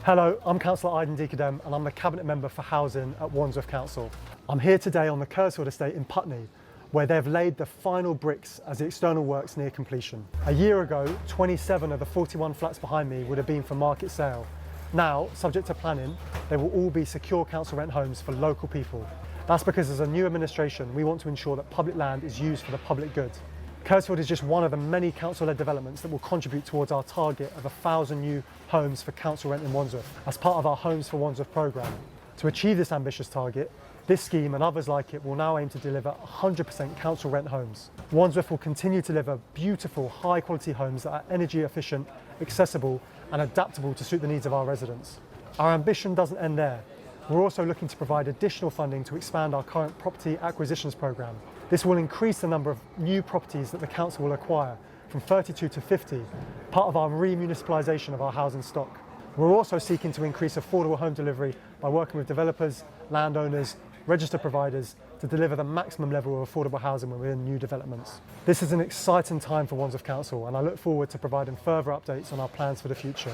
Hello, I'm Councillor Dikerdem and I'm the Cabinet Member for Housing at Wandsworth Council. I'm here today on the Kersfield estate in Putney, where they've laid the final bricks as the external works near completion. A year ago, 27 of the 41 flats behind me would have been for market sale. Now, subject to planning, they will all be secure council rent homes for local people. That's because as a new administration, we want to ensure that public land is used for the public good. Kersfield is just one of the many council-led developments that will contribute towards our target of 1,000 new homes for council rent in Wandsworth as part of our Homes for Wandsworth programme. To achieve this ambitious target, this scheme and others like it will now aim to deliver 100% council rent homes. Wandsworth will continue to deliver beautiful, high-quality homes that are energy efficient, accessible and adaptable to suit the needs of our residents. Our ambition doesn't end there. We're also looking to provide additional funding to expand our current property acquisitions programme. This will increase the number of new properties that the council will acquire from 32 to 50, part of our remunicipalisation of our housing stock. We're also seeking to increase affordable home delivery by working with developers, landowners, registered providers to deliver the maximum level of affordable housing within new developments. This is an exciting time for Wandsworth Council and I look forward to providing further updates on our plans for the future.